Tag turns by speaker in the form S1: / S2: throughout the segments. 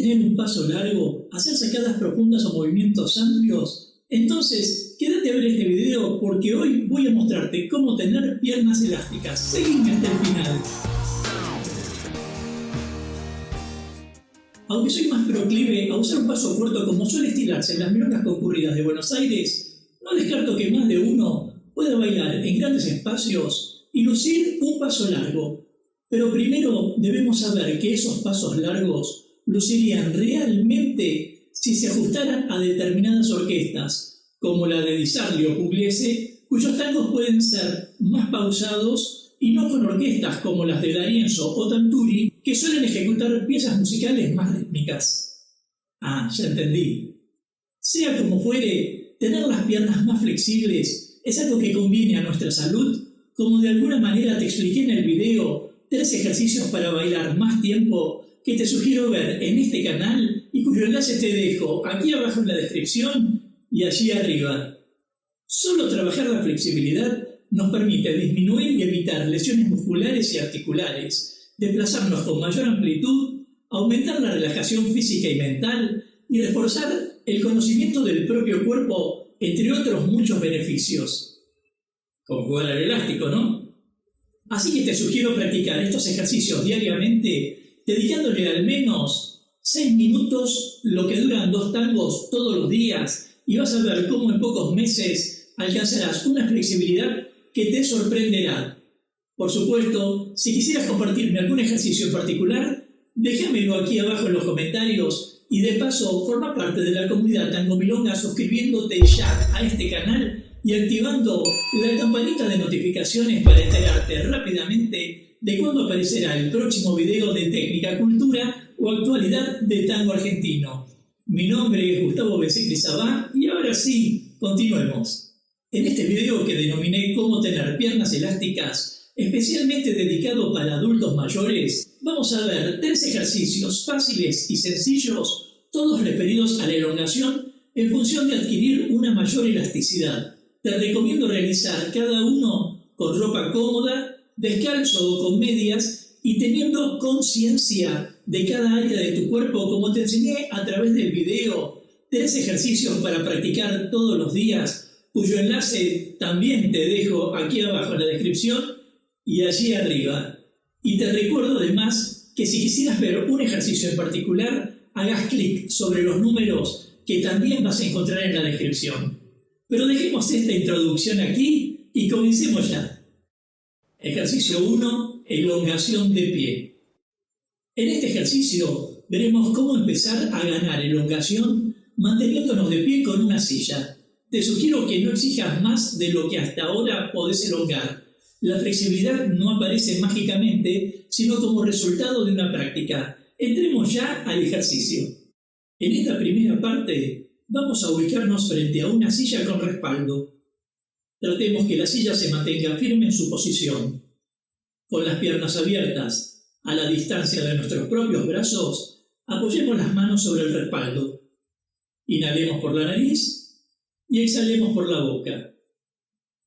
S1: tener un paso largo, hacer sacadas profundas o movimientos amplios? Entonces, quédate a ver este video porque hoy voy a mostrarte cómo tener piernas elásticas. Seguime hasta el final. Aunque soy más proclive a usar un paso corto como suele estilarse en las milongas concurridas de Buenos Aires, no descarto que más de uno pueda bailar en grandes espacios y lucir un paso largo. Pero primero debemos saber que esos pasos largos lucirían realmente si se ajustaran a determinadas orquestas, como la de Di Sarli o Pugliese, cuyos tangos pueden ser más pausados y no con orquestas como las de D'Arienzo o Tanturi, que suelen ejecutar piezas musicales más rítmicas. Ah, ya entendí. Sea como fuere, tener las piernas más flexibles es algo que conviene a nuestra salud, como de alguna manera te expliqué en el video, 3 ejercicios para bailar más tiempo que te sugiero ver en este canal y cuyo enlace te dejo aquí abajo en la descripción y allí arriba. Solo trabajar la flexibilidad nos permite disminuir y evitar lesiones musculares y articulares, desplazarnos con mayor amplitud, aumentar la relajación física y mental y reforzar el conocimiento del propio cuerpo, entre otros muchos beneficios. Con jugar al elástico, ¿no? Así que te sugiero practicar estos ejercicios diariamente, dedicándole al menos 6 minutos, lo que duran 2 tangos todos los días, y vas a ver cómo en pocos meses alcanzarás una flexibilidad que te sorprenderá. Por supuesto, si quisieras compartirme algún ejercicio en particular, déjamelo aquí abajo en los comentarios y de paso forma parte de la comunidad Tango Milonga suscribiéndote ya a este canal y activando la campanita de notificaciones para enterarte rápidamente de cuándo aparecerá el próximo video de técnica, cultura o actualidad de tango argentino. Mi nombre es Gustavo Bencicli Sabá y ahora sí, continuemos. En este video que denominé cómo tener piernas elásticas, especialmente dedicado para adultos mayores, vamos a ver 3 ejercicios fáciles y sencillos, todos referidos a la elongación en función de adquirir una mayor elasticidad. Te recomiendo realizar cada uno con ropa cómoda, descalzo o con medias y teniendo conciencia de cada área de tu cuerpo, como te enseñé a través del video. 3 ejercicios para practicar todos los días, cuyo enlace también te dejo aquí abajo en la descripción y allí arriba. Y te recuerdo además que si quisieras ver un ejercicio en particular, hagas clic sobre los números que también vas a encontrar en la descripción. Pero dejemos esta introducción aquí y comencemos ya. Ejercicio 1. Elongación de pie. En este ejercicio veremos cómo empezar a ganar elongación manteniéndonos de pie con una silla. Te sugiero que no exijas más de lo que hasta ahora podés elongar. La flexibilidad no aparece mágicamente, sino como resultado de una práctica. Entremos ya al ejercicio. En esta primera parte vamos a ubicarnos frente a una silla con respaldo. Tratemos que la silla se mantenga firme en su posición. Con las piernas abiertas, a la distancia de nuestros propios brazos, apoyemos las manos sobre el respaldo. Inhalemos por la nariz y exhalemos por la boca.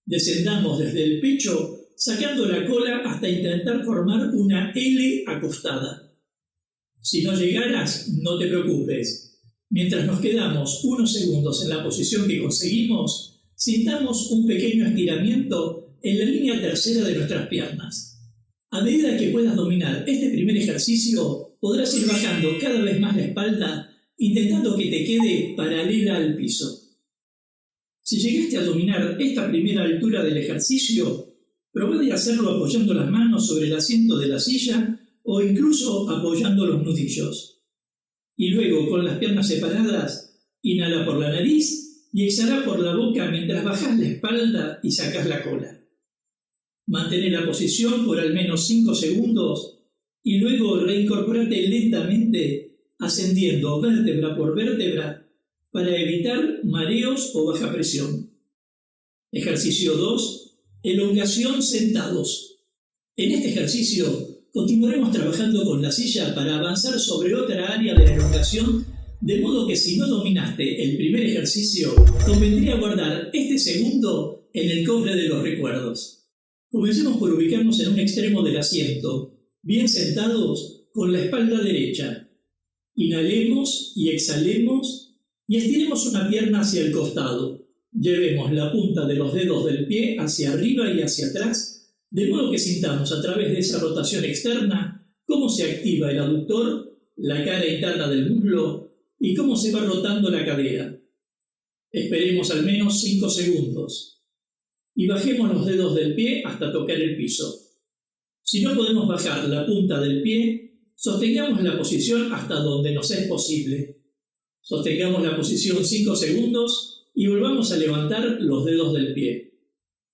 S1: Descendamos desde el pecho, sacando la cola hasta intentar formar una L acostada. Si no llegaras, no te preocupes. Mientras nos quedamos unos segundos en la posición que conseguimos, sintamos un pequeño estiramiento en la línea tercera de nuestras piernas. A medida que puedas dominar este primer ejercicio, podrás ir bajando cada vez más la espalda, intentando que te quede paralela al piso. Si llegaste a dominar esta primera altura del ejercicio, probá de hacerlo apoyando las manos sobre el asiento de la silla o incluso apoyando los nudillos. Y luego, con las piernas separadas, inhala por la nariz y exhala por la boca mientras bajas la espalda y sacas la cola. Mantén la posición por al menos 5 segundos y luego reincorpórate lentamente, ascendiendo vértebra por vértebra para evitar mareos o baja presión. Ejercicio 2. Elongación sentados. En este ejercicio continuaremos trabajando con la silla para avanzar sobre otra área de la elongación, de modo que si no dominaste el primer ejercicio, convendría guardar este segundo en el cofre de los recuerdos. Comencemos por ubicarnos en un extremo del asiento, bien sentados con la espalda derecha. Inhalemos y exhalemos y estiremos una pierna hacia el costado. Llevemos la punta de los dedos del pie hacia arriba y hacia atrás, de modo que sintamos a través de esa rotación externa cómo se activa el aductor, la cara interna del muslo y cómo se va rotando la cadera. Esperemos al menos 5 segundos y bajemos los dedos del pie hasta tocar el piso. Si no podemos bajar la punta del pie, sostengamos la posición hasta donde nos es posible. Sostengamos la posición 5 segundos y volvamos a levantar los dedos del pie.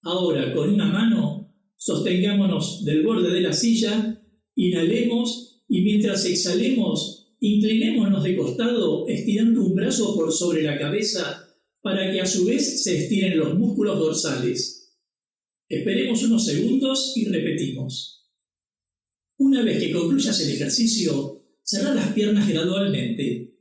S1: Ahora, con una mano, sostengámonos del borde de la silla, inhalemos y mientras exhalemos, inclinémonos de costado estirando un brazo por sobre la cabeza para que a su vez se estiren los músculos dorsales. Esperemos unos segundos y repetimos. Una vez que concluyas el ejercicio, cerrá las piernas gradualmente.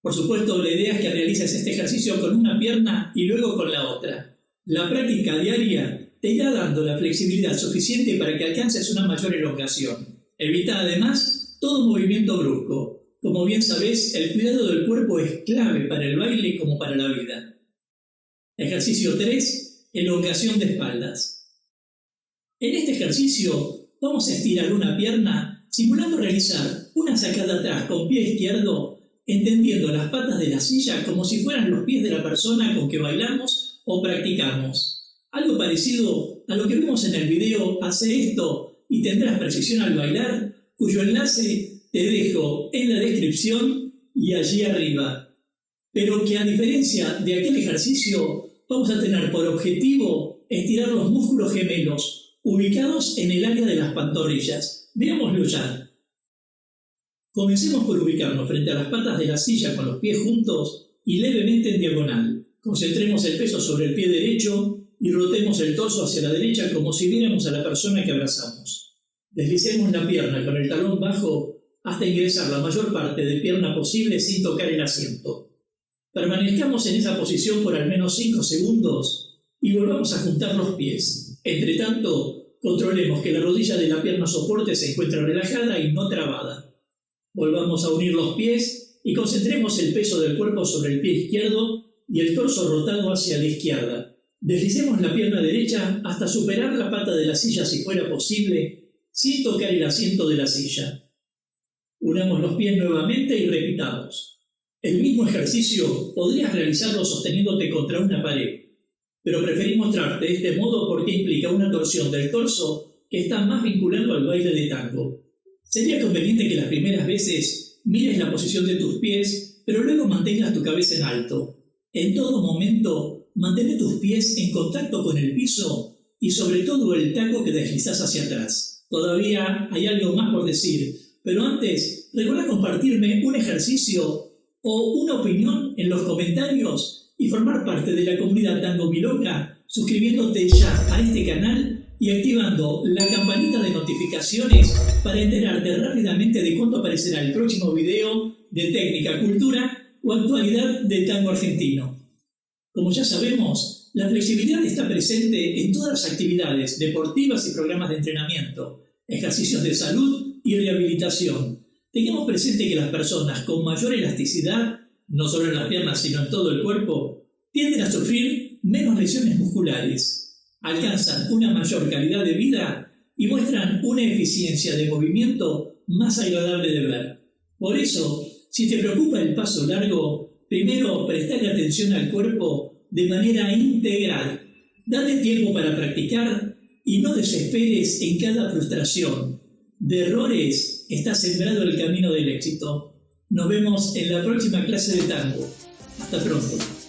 S1: Por supuesto, la idea es que realices este ejercicio con una pierna y luego con la otra. La práctica diaria te irá dando la flexibilidad suficiente para que alcances una mayor elongación. Evita además todo movimiento brusco. Como bien sabés, el cuidado del cuerpo es clave para el baile como para la vida. Ejercicio 3. Elongación de espaldas. En este ejercicio vamos a estirar una pierna simulando realizar una sacada atrás con pie izquierdo, entendiendo las patas de la silla como si fueran los pies de la persona con que bailamos o practicamos. Algo parecido a lo que vimos en el video Hace esto y tendrás precisión al bailar, cuyo enlace te dejo en la descripción y allí arriba. Pero que a diferencia de aquel ejercicio, vamos a tener por objetivo estirar los músculos gemelos ubicados en el área de las pantorrillas. Veámoslo ya. Comencemos por ubicarnos frente a las patas de la silla con los pies juntos y levemente en diagonal. Concentremos el peso sobre el pie derecho y rotemos el torso hacia la derecha como si viéramos a la persona que abrazamos. Deslicemos la pierna con el talón bajo hasta ingresar la mayor parte de pierna posible sin tocar el asiento. Permanezcamos en esa posición por al menos 5 segundos y volvamos a juntar los pies. Entre tanto, controlemos que la rodilla de la pierna soporte se encuentre relajada y no trabada. Volvamos a unir los pies y concentremos el peso del cuerpo sobre el pie izquierdo y el torso rotado hacia la izquierda. Deslicemos la pierna derecha hasta superar la pata de la silla si fuera posible, sin tocar el asiento de la silla. Unamos los pies nuevamente y repitamos. El mismo ejercicio podrías realizarlo sosteniéndote contra una pared, pero preferí mostrarte de este modo porque implica una torsión del torso que está más vinculado al baile de tango. Sería conveniente que las primeras veces mires la posición de tus pies, pero luego mantengas tu cabeza en alto. En todo momento, mantén tus pies en contacto con el piso y sobre todo el taco que deslizás hacia atrás. Todavía hay algo más por decir, pero antes, recuerda compartirme un ejercicio o una opinión en los comentarios y formar parte de la comunidad Tango Milonga suscribiéndote ya a este canal y activando la campanita de notificaciones para enterarte rápidamente de cuándo aparecerá el próximo video de técnica, cultura o actualidad del tango argentino. Como ya sabemos, la flexibilidad está presente en todas las actividades deportivas y programas de entrenamiento, ejercicios de salud y rehabilitación. Tengamos presente que las personas con mayor elasticidad, no solo en las piernas sino en todo el cuerpo, tienden a sufrir menos lesiones musculares, alcanzan una mayor calidad de vida y muestran una eficiencia de movimiento más agradable de ver. Por eso, si te preocupa el paso largo, primero prestale atención al cuerpo de manera integral. Date tiempo para practicar y no desesperes en cada frustración. De errores está sembrado el camino del éxito. Nos vemos en la próxima clase de tango. Hasta pronto.